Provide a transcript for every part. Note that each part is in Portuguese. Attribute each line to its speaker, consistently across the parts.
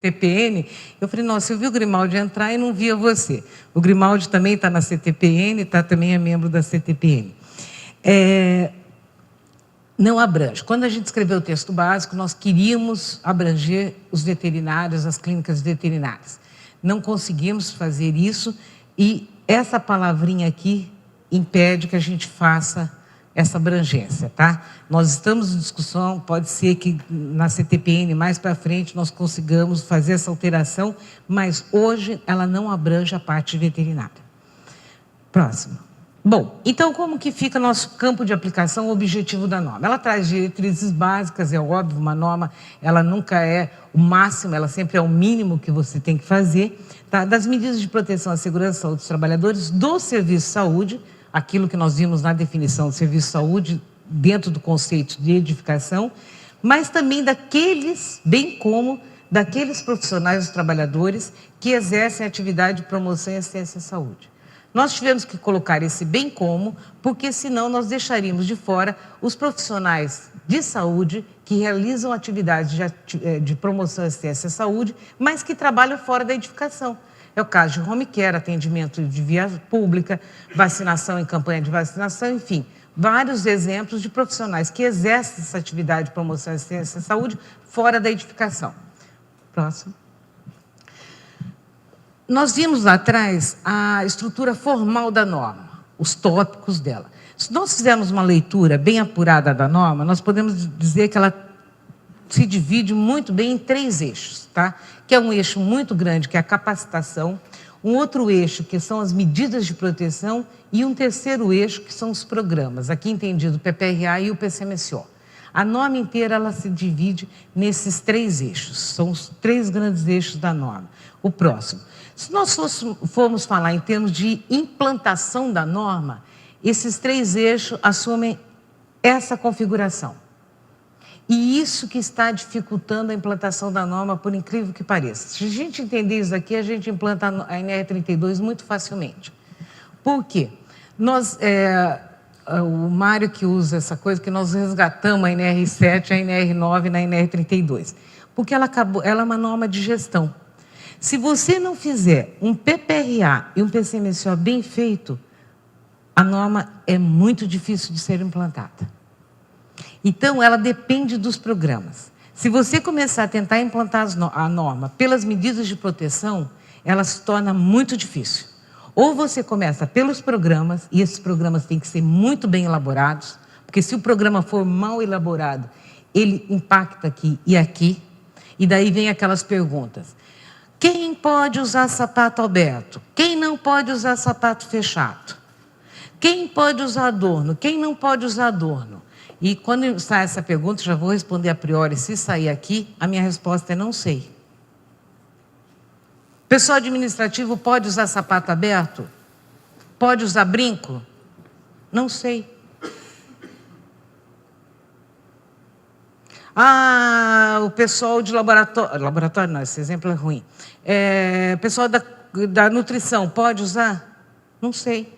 Speaker 1: CTPN, eu falei, nossa, eu vi o Grimaldi entrar e não via você. O Grimaldi também está na CTPN, também é membro da CTPN. Não abrange. Quando a gente escreveu o texto básico, nós queríamos abranger os veterinários, as clínicas veterinárias. Não conseguimos fazer isso e essa palavrinha aqui impede que a gente faça essa abrangência, tá? Nós estamos em discussão, pode ser que na CTPN mais para frente nós consigamos fazer essa alteração, mas hoje ela não abrange a parte veterinária. Próximo. Bom, então como que fica nosso campo de aplicação, o objetivo da norma? Ela traz diretrizes básicas, é óbvio, uma norma, ela nunca é o máximo, ela sempre é o mínimo que você tem que fazer, tá? Das medidas de proteção à segurança e saúde dos trabalhadores do serviço de saúde, aquilo que nós vimos na definição do serviço de saúde, dentro do conceito de edificação, mas também daqueles, bem como daqueles profissionais, os trabalhadores, que exercem atividade de promoção e assistência à saúde. Nós tivemos que colocar esse bem como, porque senão nós deixaríamos de fora os profissionais de saúde que realizam atividades de promoção e assistência à saúde, mas que trabalham fora da edificação. É o caso de home care, atendimento de via pública, vacinação em campanha de vacinação, enfim, vários exemplos de profissionais que exercem essa atividade de promoção e assistência à saúde fora da edificação. Próximo. Nós vimos lá atrás a estrutura formal da norma, os tópicos dela. Se nós fizermos uma leitura bem apurada da norma, nós podemos dizer que ela se divide muito bem em 3 eixos, tá? Que é um eixo muito grande, que é a capacitação, um outro eixo, que são as medidas de proteção, e um terceiro eixo, que são os programas, aqui entendido o PPRA e o PCMSO. A norma inteira ela se divide nesses 3 eixos, são os 3 grandes eixos da norma. O próximo. Se nós formos falar em termos de implantação da norma, esses 3 eixos assumem essa configuração. E isso que está dificultando a implantação da norma, por incrível que pareça. Se a gente entender isso aqui, a gente implanta a NR32 muito facilmente. Por quê? O Mário que usa essa coisa, que nós resgatamos a NR7, a NR9 na NR32. Porque ela é uma norma de gestão. Se você não fizer um PPRA e um PCMSO bem feito, a norma é muito difícil de ser implantada. Então, ela depende dos programas. Se você começar a tentar implantar a norma pelas medidas de proteção, ela se torna muito difícil. Ou você começa pelos programas, e esses programas têm que ser muito bem elaborados, porque se o programa for mal elaborado, ele impacta aqui e aqui, e daí vem aquelas perguntas. Quem pode usar sapato aberto? Quem não pode usar sapato fechado? Quem pode usar adorno? Quem não pode usar adorno? E quando sai essa pergunta, já vou responder a priori, se sair aqui, a minha resposta é não sei. Pessoal administrativo pode usar sapato aberto? Pode usar brinco? Não sei. O pessoal de laboratório não, esse exemplo é ruim. Pessoal da nutrição, pode usar? Não sei.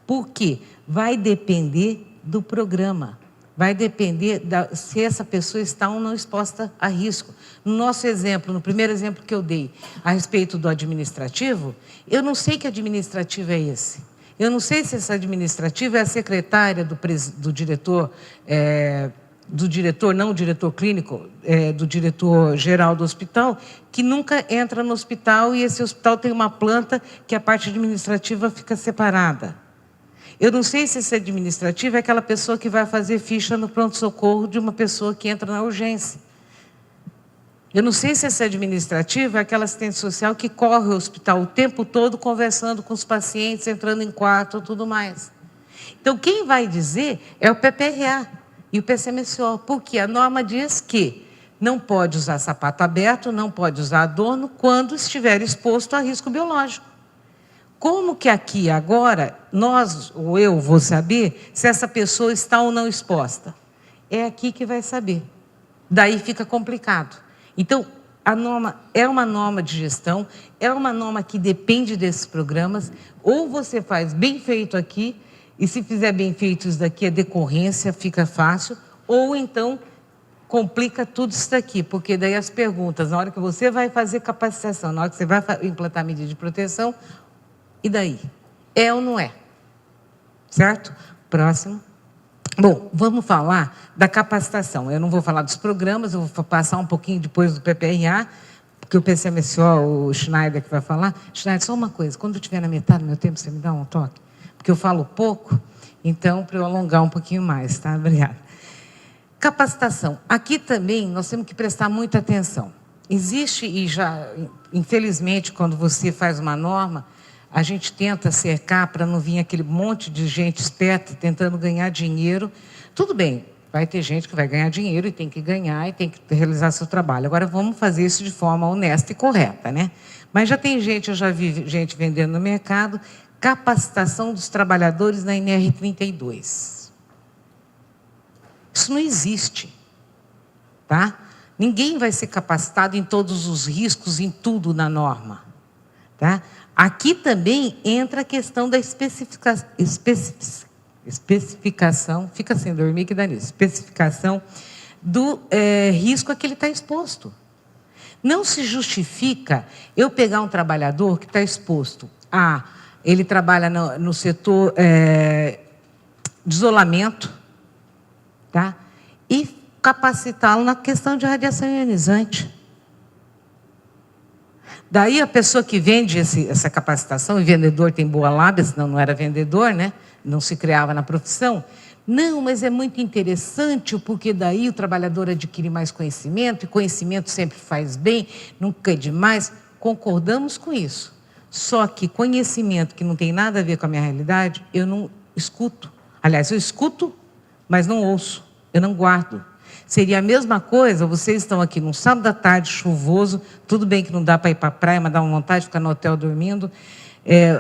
Speaker 1: Por quê? Vai depender do programa. Vai depender se essa pessoa está ou não exposta a risco. No nosso exemplo, no primeiro exemplo que eu dei, a respeito do administrativo, eu não sei que administrativo é esse. Eu não sei se esse administrativo é a secretária do diretor, não o diretor clínico, do diretor geral do hospital, que nunca entra no hospital e esse hospital tem uma planta que a parte administrativa fica separada. Eu não sei se esse administrativo é aquela pessoa que vai fazer ficha no pronto-socorro de uma pessoa que entra na urgência. Eu não sei se esse administrativo é aquela assistente social que corre o hospital o tempo todo conversando com os pacientes, entrando em quarto e tudo mais. Então, quem vai dizer é o PPRA e o PCMSO, porque a norma diz que não pode usar sapato aberto, não pode usar adorno quando estiver exposto a risco biológico. Como que aqui agora, nós ou eu vou saber se essa pessoa está ou não exposta? É aqui que vai saber. Daí fica complicado. Então, a norma é uma norma de gestão, é uma norma que depende desses programas, ou você faz bem feito aqui, e se fizer bem feito isso daqui, a decorrência fica fácil, ou então complica tudo isso daqui, porque daí as perguntas, na hora que você vai fazer capacitação, na hora que você vai implantar medida de proteção, e daí? É ou não é? Certo? Próximo. Bom, vamos falar da capacitação. Eu não vou falar dos programas, eu vou passar um pouquinho depois do PPRA, porque o PCMSO, o Schneider que vai falar. Schneider, só uma coisa, quando eu estiver na metade do meu tempo, você me dá um toque? Porque eu falo pouco, então, para eu alongar um pouquinho mais, tá? Obrigada. Capacitação. Aqui também nós temos que prestar muita atenção. Existe, e já, infelizmente, quando você faz uma norma, a gente tenta cercar para não vir aquele monte de gente esperta tentando ganhar dinheiro. Tudo bem, vai ter gente que vai ganhar dinheiro e tem que ganhar e tem que realizar seu trabalho. Agora, vamos fazer isso de forma honesta e correta, né? Mas já tem gente, eu já vi gente vendendo no mercado, capacitação dos trabalhadores na NR32. Isso não existe, tá? Ninguém vai ser capacitado em todos os riscos, em tudo na norma, tá? Aqui também entra a questão da especificação, fica sem dormir que dá nisso, especificação do risco a que ele está exposto. Não se justifica eu pegar um trabalhador que está exposto a, ele trabalha no setor de isolamento, tá? E capacitá-lo na questão de radiação ionizante. Daí a pessoa que vende essa capacitação, e vendedor tem boa lábia, senão não era vendedor, né? Não se criava na profissão. Não, mas é muito interessante, porque daí o trabalhador adquire mais conhecimento, e conhecimento sempre faz bem, nunca é demais. Concordamos com isso. Só que conhecimento que não tem nada a ver com a minha realidade, eu não escuto. Aliás, eu escuto, mas não ouço, eu não guardo. Seria a mesma coisa, vocês estão aqui num sábado à tarde, chuvoso, tudo bem que não dá para ir para a praia, mas dá uma vontade de ficar no hotel dormindo.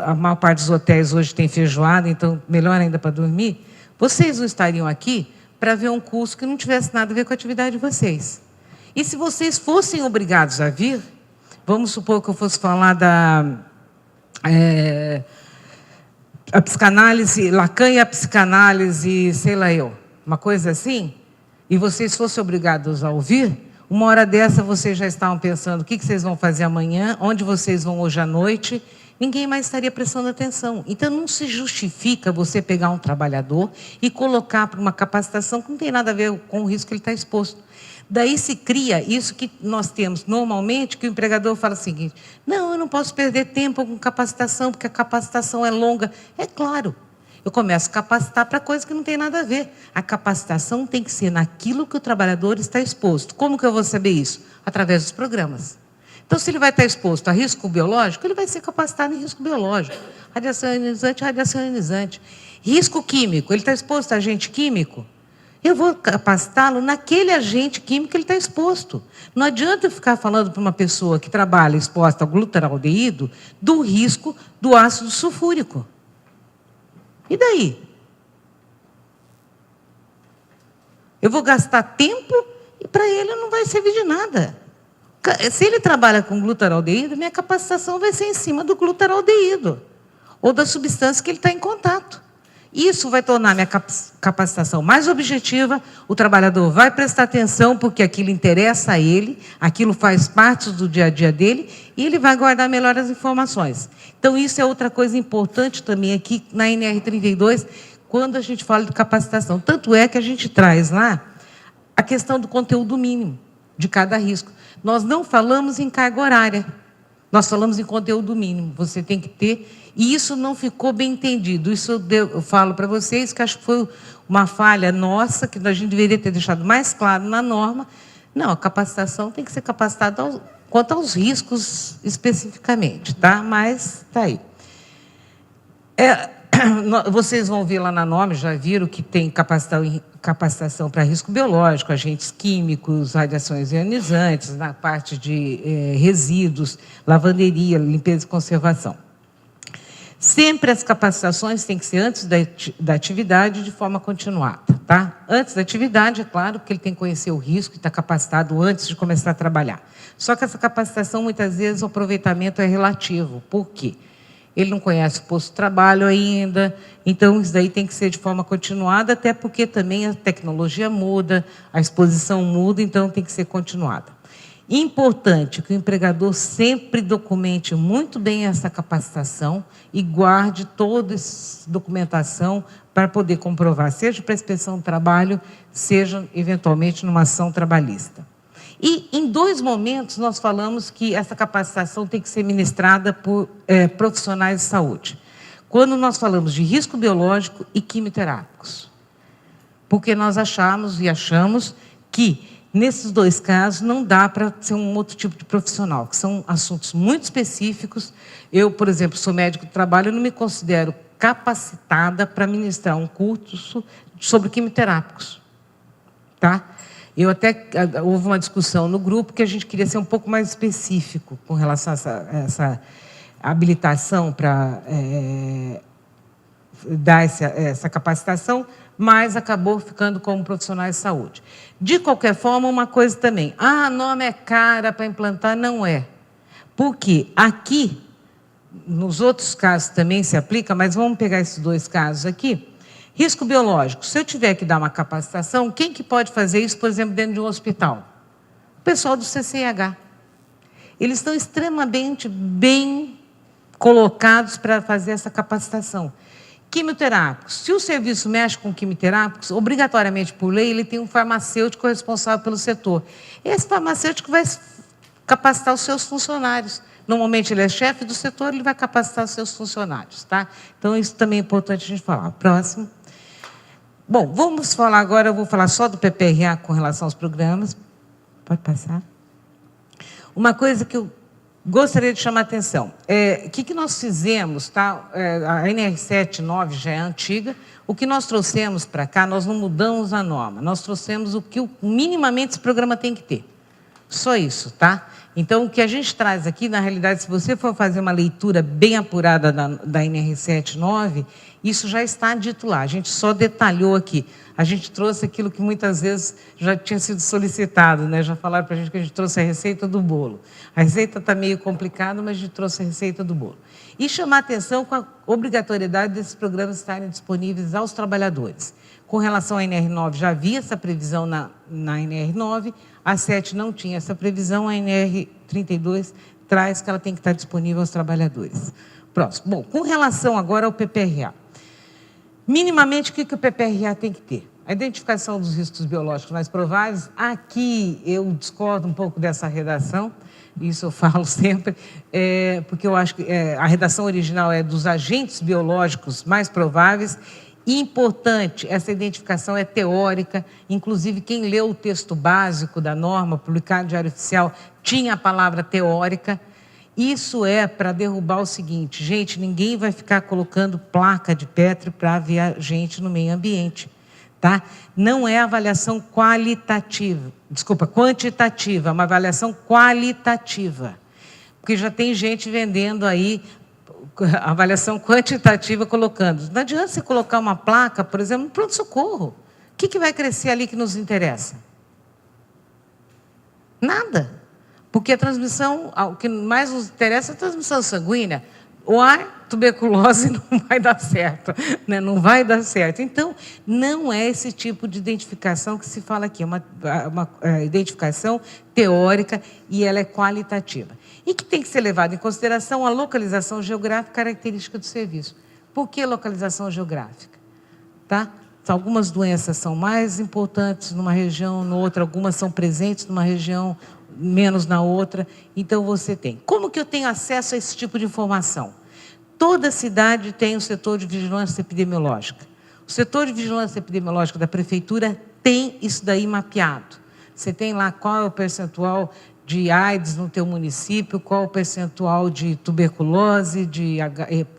Speaker 1: A maior parte dos hotéis hoje tem feijoada, então melhor ainda para dormir. Vocês não estariam aqui para ver um curso que não tivesse nada a ver com a atividade de vocês. E se vocês fossem obrigados a vir, vamos supor que eu fosse falar a psicanálise, Lacan e a psicanálise, sei lá eu, uma coisa assim, e vocês fossem obrigados a ouvir, uma hora dessa vocês já estavam pensando o que vocês vão fazer amanhã, onde vocês vão hoje à noite, ninguém mais estaria prestando atenção. Então, não se justifica você pegar um trabalhador e colocar para uma capacitação que não tem nada a ver com o risco que ele está exposto. Daí se cria isso que nós temos normalmente, que o empregador fala o seguinte, não, eu não posso perder tempo com capacitação, porque a capacitação é longa. É claro. Eu começo a capacitar para coisa que não tem nada a ver. A capacitação tem que ser naquilo que o trabalhador está exposto. Como que eu vou saber isso? Através dos programas. Então, se ele vai estar exposto a risco biológico, ele vai ser capacitado em risco biológico. Radiação ionizante, radiação ionizante. Risco químico, ele está exposto a agente químico? Eu vou capacitá-lo naquele agente químico que ele está exposto. Não adianta eu ficar falando para uma pessoa que trabalha exposta ao glutaraldeído do risco do ácido sulfúrico. E daí? Eu vou gastar tempo e para ele não vai servir de nada. Se ele trabalha com glutaraldeído, minha capacitação vai ser em cima do glutaraldeído ou da substância que ele está em contato. Isso vai tornar minha capacitação mais objetiva, o trabalhador vai prestar atenção porque aquilo interessa a ele, aquilo faz parte do dia a dia dele e ele vai guardar melhor as informações. Então, isso é outra coisa importante também aqui na NR32, quando a gente fala de capacitação. Tanto é que a gente traz lá a questão do conteúdo mínimo de cada risco. Nós não falamos em carga horária, nós falamos em conteúdo mínimo. Você tem que ter, e isso não ficou bem entendido. Isso eu falo para vocês que acho que foi uma falha nossa, que a gente deveria ter deixado mais claro na norma. Não, a capacitação tem que ser capacitada quanto aos riscos especificamente, tá? Mas está aí. Vocês vão ver lá na norma, já viram que tem capacitação para risco biológico, agentes químicos, radiações ionizantes, na parte de resíduos, lavanderia, limpeza e conservação. Sempre as capacitações têm que ser antes da atividade, de forma continuada, tá? Antes da atividade, é claro, porque ele tem que conhecer o risco e está capacitado antes de começar a trabalhar. Só que essa capacitação, muitas vezes, o aproveitamento é relativo. Por quê? ele não conhece o posto de trabalho ainda, então isso daí tem que ser de forma continuada, até porque também a tecnologia muda, a exposição muda, então tem que ser continuada. Importante que o empregador sempre documente muito bem essa capacitação e guarde toda essa documentação para poder comprovar, seja para a inspeção do trabalho, seja eventualmente numa ação trabalhista. E em 2 momentos nós falamos que essa capacitação tem que ser ministrada por profissionais de saúde. Quando nós falamos de risco biológico e quimioterápicos. Porque nós achamos e achamos que nesses 2 casos não dá para ser um outro tipo de profissional, que são assuntos muito específicos. Eu, por exemplo, sou médico do trabalho, eu não me considero capacitada para ministrar um curso sobre quimioterápicos. Tá? Houve uma discussão no grupo que a gente queria ser um pouco mais específico com relação a essa habilitação para dar essa capacitação, mas acabou ficando como profissionais de saúde. De qualquer forma, uma coisa também, a norma é cara para implantar, não é. Porque aqui, nos outros casos também se aplica, mas vamos pegar esses 2 casos aqui. Risco biológico, se eu tiver que dar uma capacitação, quem que pode fazer isso, por exemplo, dentro de um hospital? O pessoal do CCIH. Eles estão extremamente bem colocados para fazer essa capacitação. Quimioterápicos. Se o serviço mexe com quimioterápicos, obrigatoriamente por lei, ele tem um farmacêutico responsável pelo setor. Esse farmacêutico vai capacitar os seus funcionários. Normalmente ele é chefe do setor, ele vai capacitar os seus funcionários, tá? Então isso também é importante a gente falar. Próximo. Bom, vamos falar agora, eu vou falar só do PPRA com relação aos programas. Pode passar. Uma coisa que eu gostaria de chamar a atenção. O que nós fizemos, tá? A NR79 já é antiga. O que nós trouxemos para cá, nós não mudamos a norma. Nós trouxemos o que minimamente esse programa tem que ter. Só isso, tá? Então, o que a gente traz aqui, na realidade, se você for fazer uma leitura bem apurada da NR79, isso já está dito lá. A gente só detalhou aqui. A gente trouxe aquilo que muitas vezes já tinha sido solicitado, né? Já falaram para a gente que a gente trouxe a receita do bolo. A receita está meio complicada, mas a gente trouxe a receita do bolo. E chamar atenção com a obrigatoriedade desses programas estarem disponíveis aos trabalhadores. Com relação à NR9, já havia essa previsão na NR9, a 7 não tinha essa previsão, a NR32 traz que ela tem que estar disponível aos trabalhadores. Próximo. Bom, com relação agora ao PPRA. Minimamente, o que o PPRA tem que ter? A identificação dos riscos biológicos mais prováveis. Aqui eu discordo um pouco dessa redação, isso eu falo sempre, porque eu acho que a redação original é dos agentes biológicos mais prováveis. E importante, essa identificação é teórica, inclusive quem leu o texto básico da norma, publicado no Diário Oficial, tinha a palavra teórica. Isso é para derrubar o seguinte, gente, ninguém vai ficar colocando placa de Petri para ver gente no meio ambiente, tá? Não é avaliação qualitativa, quantitativa, é uma avaliação qualitativa. Porque já tem gente vendendo aí avaliação quantitativa colocando. Não adianta você colocar uma placa, por exemplo, no pronto-socorro. O que vai crescer ali que nos interessa? Nada. Porque a transmissão, o que mais nos interessa é a transmissão sanguínea. O ar, tuberculose, não vai dar certo. Né? Não vai dar certo. Então, não é esse tipo de identificação que se fala aqui. É uma identificação teórica e ela é qualitativa. E que tem que ser levado em consideração a localização geográfica característica do serviço. Por que localização geográfica? Tá? Algumas doenças são mais importantes numa região, noutra, algumas são presentes numa região, menos na outra. Então, você tem. Como que eu tenho acesso a esse tipo de informação? Toda cidade tem um setor de vigilância epidemiológica. O setor de vigilância epidemiológica da prefeitura tem isso daí mapeado. Você tem lá qual é o percentual de AIDS no teu município, qual o percentual de tuberculose,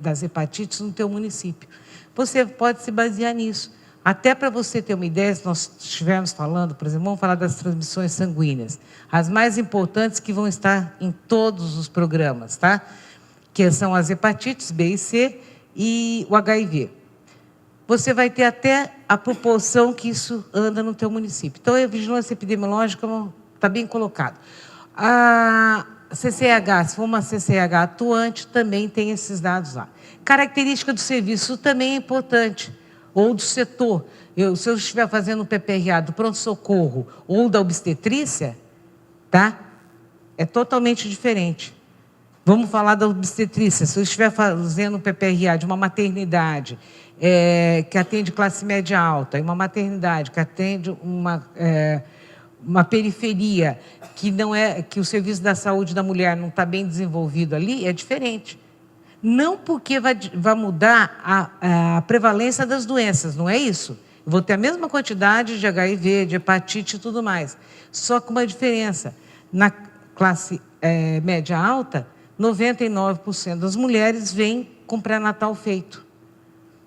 Speaker 1: das hepatites no teu município. Você pode se basear nisso. Até para você ter uma ideia, se nós estivermos falando, por exemplo, vamos falar das transmissões sanguíneas. As mais importantes que vão estar em todos os programas, tá? Que são as hepatites B e C e o HIV. Você vai ter até a proporção que isso anda no teu município. Então, a vigilância epidemiológica está bem colocado. CCH, se for uma CCH atuante, também tem esses dados lá. Característica do serviço também é importante, ou do setor. Se eu estiver fazendo o PPRA do pronto-socorro ou da obstetrícia, tá? É totalmente diferente. Vamos falar da obstetrícia. Se eu estiver fazendo o PPRA de uma maternidade que atende classe média alta, e uma maternidade que atende uma periferia que o serviço da saúde da mulher não está bem desenvolvido ali, é diferente. Não porque vai mudar a prevalência das doenças, não é isso? Eu vou ter a mesma quantidade de HIV, de hepatite e tudo mais. Só com uma diferença. Na classe média alta, 99% das mulheres vêm com pré-natal feito.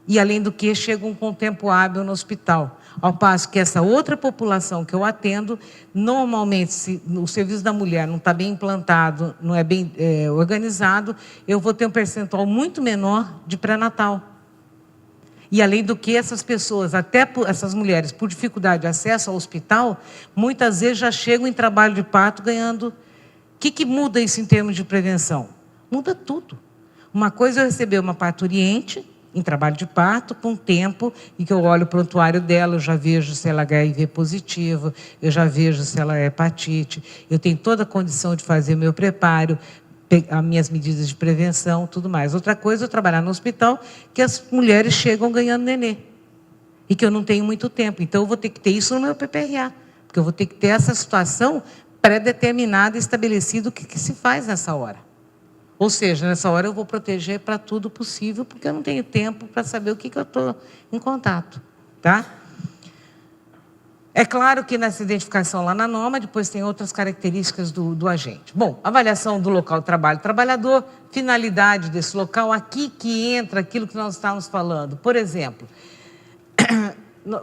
Speaker 1: E, além do que, chegam com tempo hábil no hospital. Ao passo que essa outra população que eu atendo, normalmente, se o serviço da mulher não está bem implantado, não é bem organizado, eu vou ter um percentual muito menor de pré-natal. E, além do que, essas pessoas, essas mulheres, por dificuldade de acesso ao hospital, muitas vezes já chegam em trabalho de parto ganhando. O que muda isso em termos de prevenção? Muda tudo. Uma coisa é eu receber uma parturiente em trabalho de parto, com tempo, em que eu olho o prontuário dela, eu já vejo se ela é HIV positivo, eu já vejo se ela é hepatite, eu tenho toda a condição de fazer o meu preparo, as minhas medidas de prevenção, tudo mais. Outra coisa é eu trabalhar no hospital, que as mulheres chegam ganhando nenê, e que eu não tenho muito tempo. Então, eu vou ter que ter isso no meu PPRA, porque eu vou ter que ter essa situação pré-determinada e estabelecido o que se faz nessa hora. Ou seja, nessa hora eu vou proteger para tudo possível, porque eu não tenho tempo para saber o que eu estou em contato. Tá? É claro que nessa identificação lá na norma, depois tem outras características do agente. Bom, avaliação do local de trabalho do trabalhador, finalidade desse local, aqui que entra aquilo que nós estávamos falando. Por exemplo,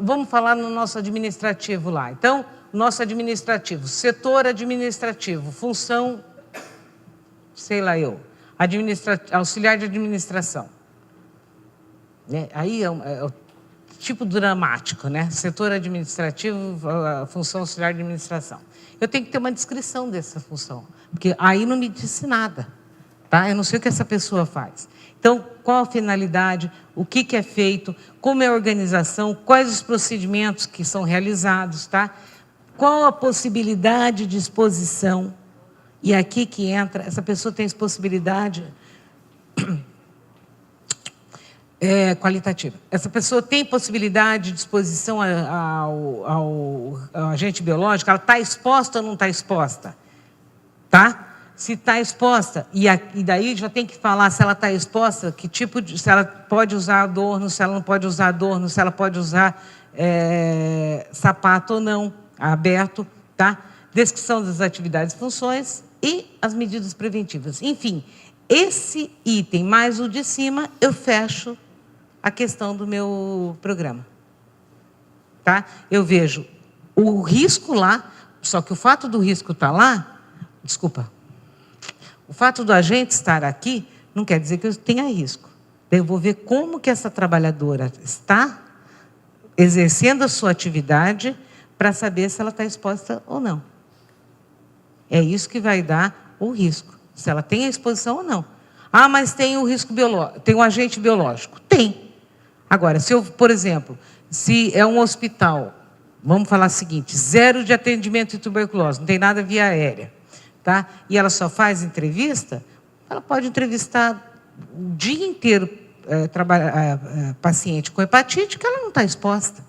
Speaker 1: vamos falar no nosso administrativo lá. Então, nosso administrativo, setor administrativo, função, sei lá auxiliar de administração. Aí é o tipo dramático, né? Setor administrativo, a função auxiliar de administração. Eu tenho que ter uma descrição dessa função, porque aí não me disse nada, tá? Eu não sei o que essa pessoa faz. Então, qual a finalidade, o que é feito, como é a organização, quais os procedimentos que são realizados, tá? Qual a possibilidade de exposição? E aqui que entra, essa pessoa tem possibilidade qualitativa. Essa pessoa tem possibilidade de exposição ao agente biológico, ela está exposta ou não está exposta? Tá? Se está exposta, e daí já tem que falar se ela está exposta, que tipo se ela pode usar adorno, se ela não pode usar adorno, se ela pode usar sapato ou não, aberto, tá? Descrição das atividades e funções e as medidas preventivas. Enfim, esse item mais o de cima, eu fecho a questão do meu programa. Tá? Eu vejo o risco lá, só que o fato do risco estar lá, o fato do agente estar aqui, não quer dizer que eu tenha risco. Eu vou ver como que essa trabalhadora está exercendo a sua atividade para saber se ela está exposta ou não. É isso que vai dar o risco, se ela tem a exposição ou não. Ah, mas tem o risco biológico, tem o agente biológico. Tem. Agora, se eu, por exemplo, se é um hospital, vamos falar o seguinte, 0 de atendimento de tuberculose, não tem nada via aérea, tá? E ela só faz entrevista, ela pode entrevistar o dia inteiro paciente com hepatite, que ela não está exposta.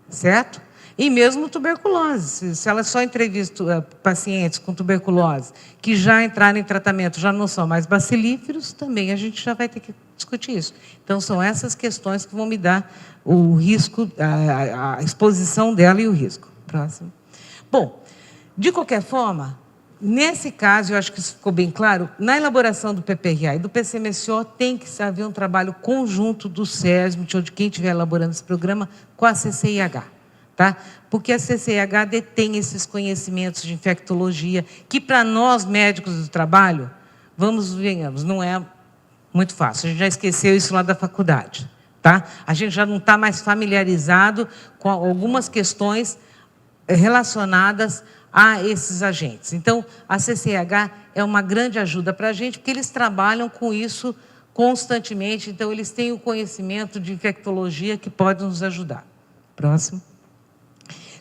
Speaker 1: Certo? E mesmo tuberculose, se ela só entrevista pacientes com tuberculose, que já entraram em tratamento, já não são mais bacilíferos, também a gente já vai ter que discutir isso. Então, são essas questões que vão me dar o risco, a exposição dela e o risco. Próximo. Bom, de qualquer forma, nesse caso, eu acho que isso ficou bem claro, na elaboração do PPRA e do PCMSO, tem que haver um trabalho conjunto do SESMIT ou de quem estiver elaborando esse programa com a CCIH. Tá? Porque a CCIH detém esses conhecimentos de infectologia, que para nós, médicos do trabalho, venhamos, não é muito fácil. A gente já esqueceu isso lá da faculdade. Tá? A gente já não está mais familiarizado com algumas questões relacionadas a esses agentes. Então, a CCH é uma grande ajuda para a gente, porque eles trabalham com isso constantemente, então eles têm o conhecimento de infectologia que pode nos ajudar. Próximo.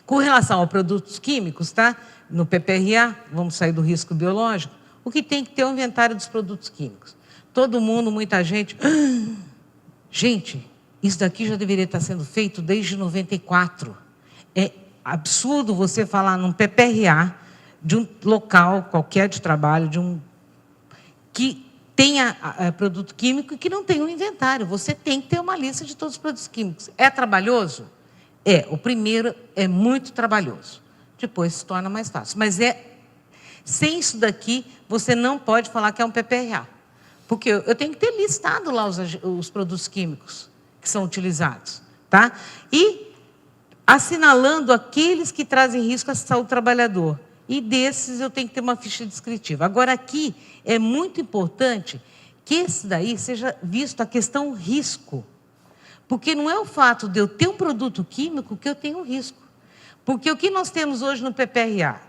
Speaker 1: Com relação a produtos químicos, tá? No PPRA, vamos sair do risco biológico, o que tem que ter é o inventário dos produtos químicos. Todo mundo, muita gente... Gente, isso daqui já deveria estar sendo feito desde 94. É absurdo você falar num PPRA de um local qualquer de trabalho, que tenha produto químico e que não tenha um inventário. Você tem que ter uma lista de todos os produtos químicos. É trabalhoso? É. O primeiro é muito trabalhoso. Depois se torna mais fácil. Mas sem isso daqui, você não pode falar que é um PPRA. Porque eu tenho que ter listado lá os produtos químicos que são utilizados. Tá? E assinalando aqueles que trazem risco à saúde do trabalhador. E desses eu tenho que ter uma ficha descritiva. Agora, aqui é muito importante que esse daí seja visto a questão risco. Porque não é o fato de eu ter um produto químico que eu tenho risco. Porque o que nós temos hoje no PPRA?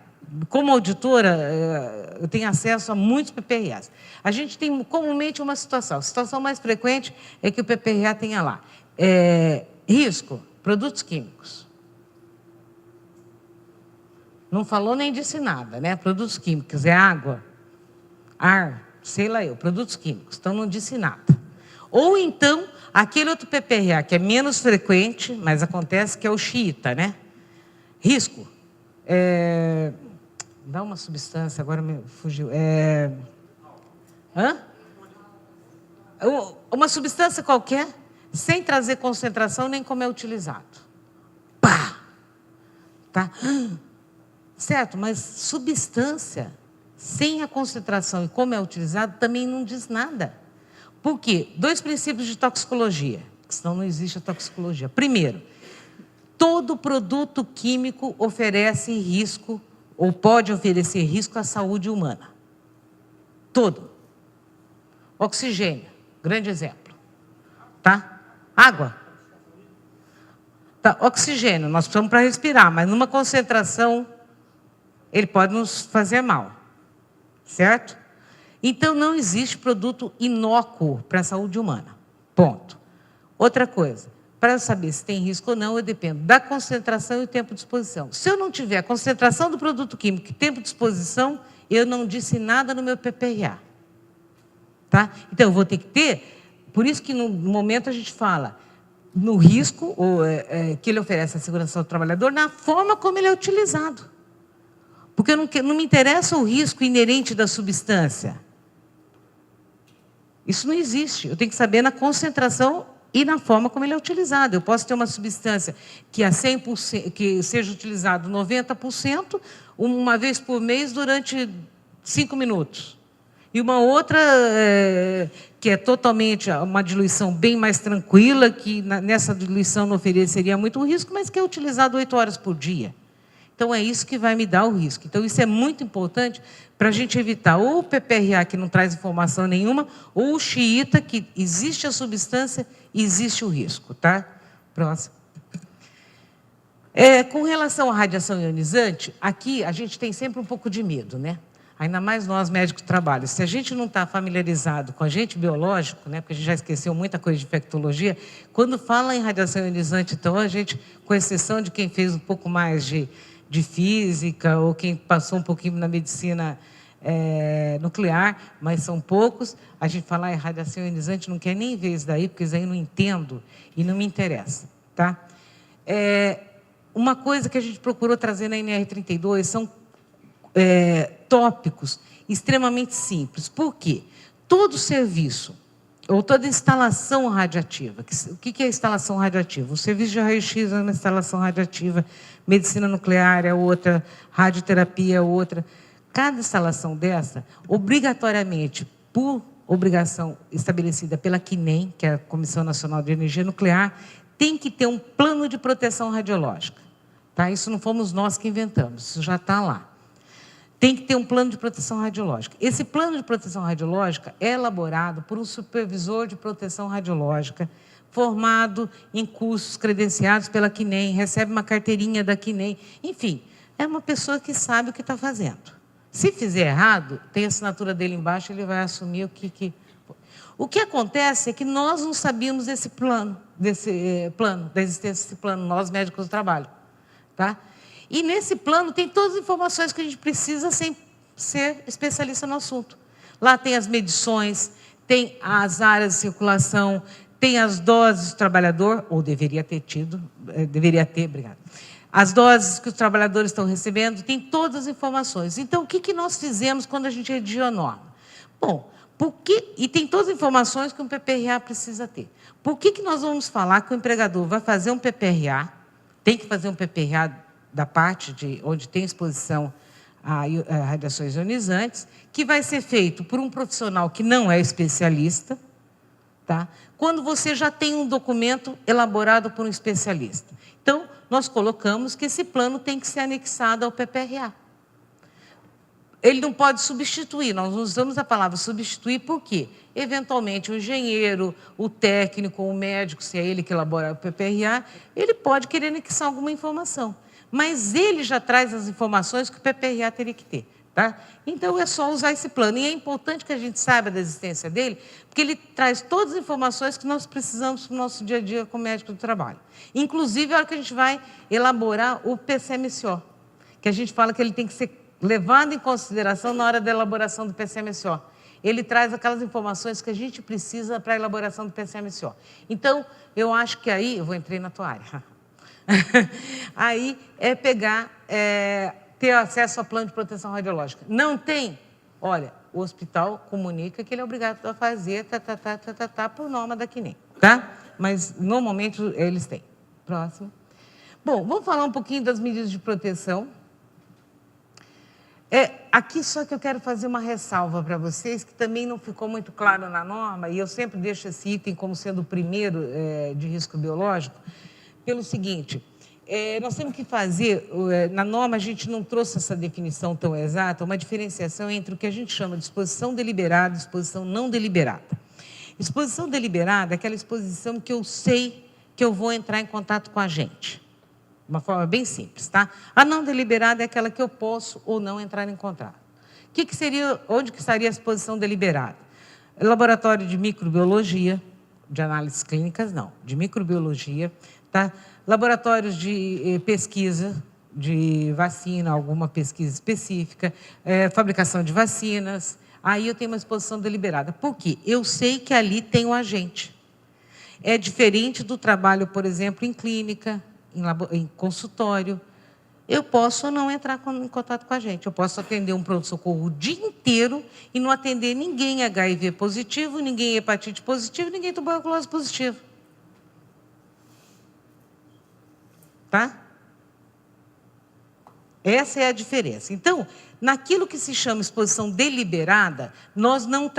Speaker 1: Como auditora, eu tenho acesso a muitos PPRAs. A gente tem comumente uma situação. A situação mais frequente é que o PPRA tenha lá. Risco, produtos químicos. Não falou nem disse nada, né? Produtos químicos, é água, ar, sei lá eu, produtos químicos. Então, não disse nada. Ou então, aquele outro PPRA, que é menos frequente, mas acontece, que é o xiita, né? Risco. Dá uma substância, agora me fugiu. Uma substância qualquer, sem trazer concentração nem como é utilizado. Pá! Tá? Certo, mas substância, sem a concentração e como é utilizado, também não diz nada. Por quê? 2 princípios de toxicologia, senão não existe a toxicologia. Primeiro, todo produto químico oferece risco, ou pode oferecer risco à saúde humana. Todo. Oxigênio, grande exemplo. Tá? Água. Tá, oxigênio, nós precisamos para respirar, mas numa concentração, ele pode nos fazer mal. Certo? Então, não existe produto inócuo para a saúde humana. Ponto. Outra coisa, para eu saber se tem risco ou não, eu dependo da concentração e do tempo de exposição. Se eu não tiver a concentração do produto químico e tempo de exposição, eu não disse nada no meu PPRA. Tá? Então, eu vou ter que ter, por isso que no momento a gente fala no risco que ele oferece à segurança do trabalhador, na forma como ele é utilizado. Porque não me interessa o risco inerente da substância. Isso não existe. Eu tenho que saber na concentração e na forma como ele é utilizado. Eu posso ter uma substância que, a 100%, que seja utilizado 90%, uma vez por mês durante 5 minutos. E uma outra que é totalmente uma diluição bem mais tranquila, que nessa diluição não ofereceria muito risco, mas que é utilizado 8 horas por dia. Então, é isso que vai me dar o risco. Então, isso é muito importante para a gente evitar ou o PPRA, que não traz informação nenhuma, ou o xiita, que existe a substância e existe o risco. Tá? Próximo. Com relação à radiação ionizante, aqui a gente tem sempre um pouco de medo, né? Ainda mais nós, médicos do trabalho. Se a gente não está familiarizado com agente biológico, né, porque a gente já esqueceu muita coisa de infectologia, quando fala em radiação ionizante, então, a gente, com exceção de quem fez um pouco mais de física, ou quem passou um pouquinho na medicina nuclear, mas são poucos, a gente falar em radiação ionizante, não quer nem ver isso daí, porque isso aí eu não entendo e não me interessa. Tá? Uma coisa que a gente procurou trazer na NR32 são tópicos extremamente simples. Por quê? Todo serviço, ou toda instalação radiativa, o que é instalação radiativa? O serviço de raio-x é uma instalação radiativa, medicina nuclear é outra, radioterapia é outra. Cada instalação dessa, obrigatoriamente, por obrigação estabelecida pela CNEM, que é a Comissão Nacional de Energia Nuclear, tem que ter um plano de proteção radiológica. Tá? Isso não fomos nós que inventamos, isso já está lá. Tem que ter um plano de proteção radiológica. Esse plano de proteção radiológica é elaborado por um supervisor de proteção radiológica, formado em cursos credenciados pela CNEM, recebe uma carteirinha da CNEM, enfim, é uma pessoa que sabe o que está fazendo. Se fizer errado, tem a assinatura dele embaixo, ele vai assumir o que... O que acontece é que nós não sabíamos desse plano, da existência desse plano, nós médicos do trabalho. Tá? E nesse plano tem todas as informações que a gente precisa sem ser especialista no assunto. Lá tem as medições, tem as áreas de circulação, tem as doses do trabalhador, ou deveria ter, obrigada. As doses que os trabalhadores estão recebendo, tem todas as informações. Então, o que nós fizemos quando a gente redigiu a norma? Bom, e tem todas as informações que um PPRA precisa ter. Por que nós vamos falar que o empregador vai fazer um PPRA, tem que fazer um PPRA da parte de onde tem exposição a radiações ionizantes, que vai ser feito por um profissional que não é especialista, tá? Quando você já tem um documento elaborado por um especialista. Então, nós colocamos que esse plano tem que ser anexado ao PPRA. Ele não pode substituir, nós usamos a palavra substituir, por quê? Eventualmente, o engenheiro, o técnico, o médico, se é ele que elabora o PPRA, ele pode querer anexar alguma informação. Mas ele já traz as informações que o PPRA teria que ter. Tá? Então, é só usar esse plano. E é importante que a gente saiba da existência dele, porque ele traz todas as informações que nós precisamos para o nosso dia a dia como médico do trabalho. Inclusive, a hora que a gente vai elaborar o PCMSO, que a gente fala que ele tem que ser levado em consideração na hora da elaboração do PCMSO. Ele traz aquelas informações que a gente precisa para a elaboração do PCMSO. Então, eu acho que aí, eu vou entrar na tua área, aí é pegar... ter acesso ao plano de proteção radiológica. Não tem? Olha, o hospital comunica que ele é obrigado a fazer por norma da CNEM, tá? Mas, normalmente, eles têm. Próximo. Bom, vamos falar um pouquinho das medidas de proteção. Aqui só que eu quero fazer uma ressalva para vocês, que também não ficou muito claro na norma, e eu sempre deixo esse item como sendo o primeiro de risco biológico, pelo seguinte... nós temos que fazer, na norma a gente não trouxe essa definição tão exata, uma diferenciação entre o que a gente chama de exposição deliberada e exposição não deliberada. Exposição deliberada é aquela exposição que eu sei que eu vou entrar em contato com a gente. De uma forma bem simples, tá? A não deliberada é aquela que eu posso ou não entrar em contato. Onde que estaria a exposição deliberada? Laboratório de microbiologia, de análises clínicas, não, de microbiologia, tá? Laboratórios de pesquisa de vacina, alguma pesquisa específica, fabricação de vacinas, aí eu tenho uma exposição deliberada. Por quê? Eu sei que ali tem o agente. É diferente do trabalho, por exemplo, em clínica, em consultório. Eu posso ou não entrar em contato com a gente. Eu posso atender um pronto-socorro o dia inteiro e não atender ninguém HIV positivo, ninguém hepatite positivo, ninguém tuberculose positivo. Tá? Essa é a diferença. Então, naquilo que se chama exposição deliberada, nós não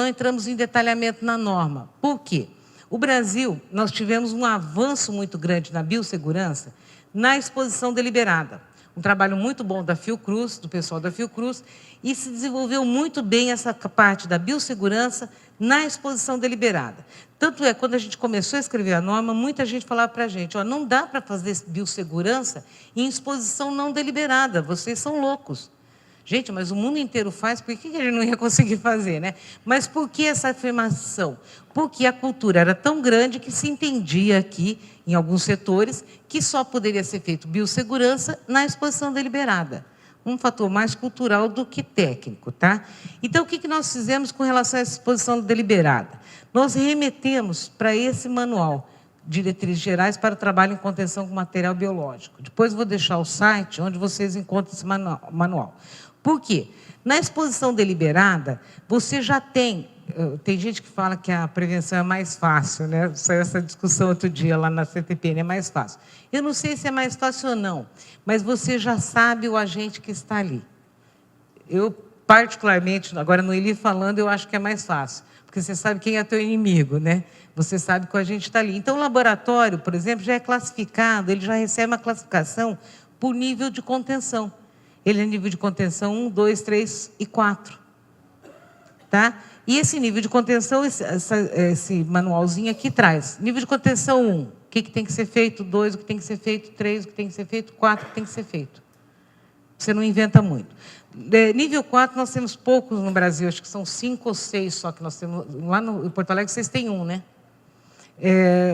Speaker 1: entramos em detalhamento na norma. Por quê? O Brasil, nós tivemos um avanço muito grande na biossegurança na exposição deliberada. Um trabalho muito bom da Fiocruz, do pessoal da Fiocruz, e se desenvolveu muito bem essa parte da biossegurança na exposição deliberada. Tanto é, quando a gente começou a escrever a norma, muita gente falava para a gente, não dá para fazer biossegurança em exposição não deliberada, vocês são loucos. Gente, mas o mundo inteiro faz, por que a gente não ia conseguir fazer, né? Mas por que essa afirmação? Porque a cultura era tão grande que se entendia aqui, em alguns setores, que só poderia ser feito biossegurança na exposição deliberada. Um fator mais cultural do que técnico, tá? Então, o que nós fizemos com relação a essa exposição deliberada? Nós remetemos para esse manual, Diretrizes Gerais para o Trabalho em Contenção com Material Biológico. Depois vou deixar o site onde vocês encontram esse manual. Por quê? Na exposição deliberada, você já tem gente que fala que a prevenção é mais fácil, né? Saiu essa discussão outro dia lá na CTPN, é mais fácil. Eu não sei se é mais fácil ou não, mas você já sabe o agente que está ali. Eu, particularmente, agora no Eli falando, eu acho que é mais fácil, porque você sabe quem é teu inimigo, né? Você sabe que o agente está ali. Então, o laboratório, por exemplo, já é classificado, ele já recebe uma classificação por nível de contenção. Ele é nível de contenção 1, 2, 3 e 4. Tá? E esse nível de contenção, esse manualzinho aqui traz. Nível de contenção 1, o que tem que ser feito? 2, o que tem que ser feito? 3, o que tem que ser feito? 4, o que tem que ser feito? você não inventa muito. Nível 4, nós temos poucos no Brasil, acho que são 5 ou 6 só que nós temos. Lá em Porto Alegre, vocês têm um, né?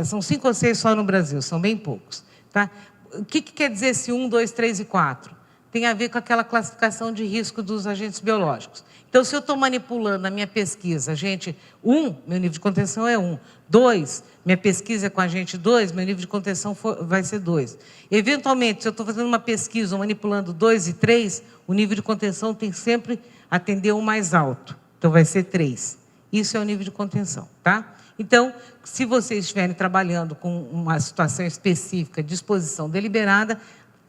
Speaker 1: São 5 ou 6 só no Brasil, são bem poucos. Tá? O que quer dizer esse 1, 2, 3 e 4? Tem a ver com aquela classificação de risco dos agentes biológicos. Então, se eu estou manipulando a minha pesquisa, agente 1, meu nível de contenção é 1. 2, minha pesquisa é com agente 2, meu nível de contenção vai ser 2. Eventualmente, se eu estou fazendo uma pesquisa ou manipulando 2 e 3, o nível de contenção tem sempre atender o mais alto. Então, vai ser 3. Isso é o nível de contenção, tá? Então, se vocês estiverem trabalhando com uma situação específica de exposição deliberada,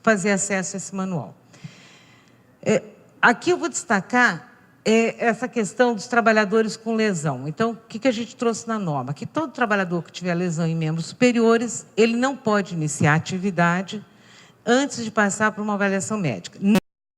Speaker 1: fazer acesso a esse manual. Aqui eu vou destacar essa questão dos trabalhadores com lesão. Então, o que a gente trouxe na norma? Que todo trabalhador que tiver lesão em membros superiores, ele não pode iniciar atividade antes de passar por uma avaliação médica.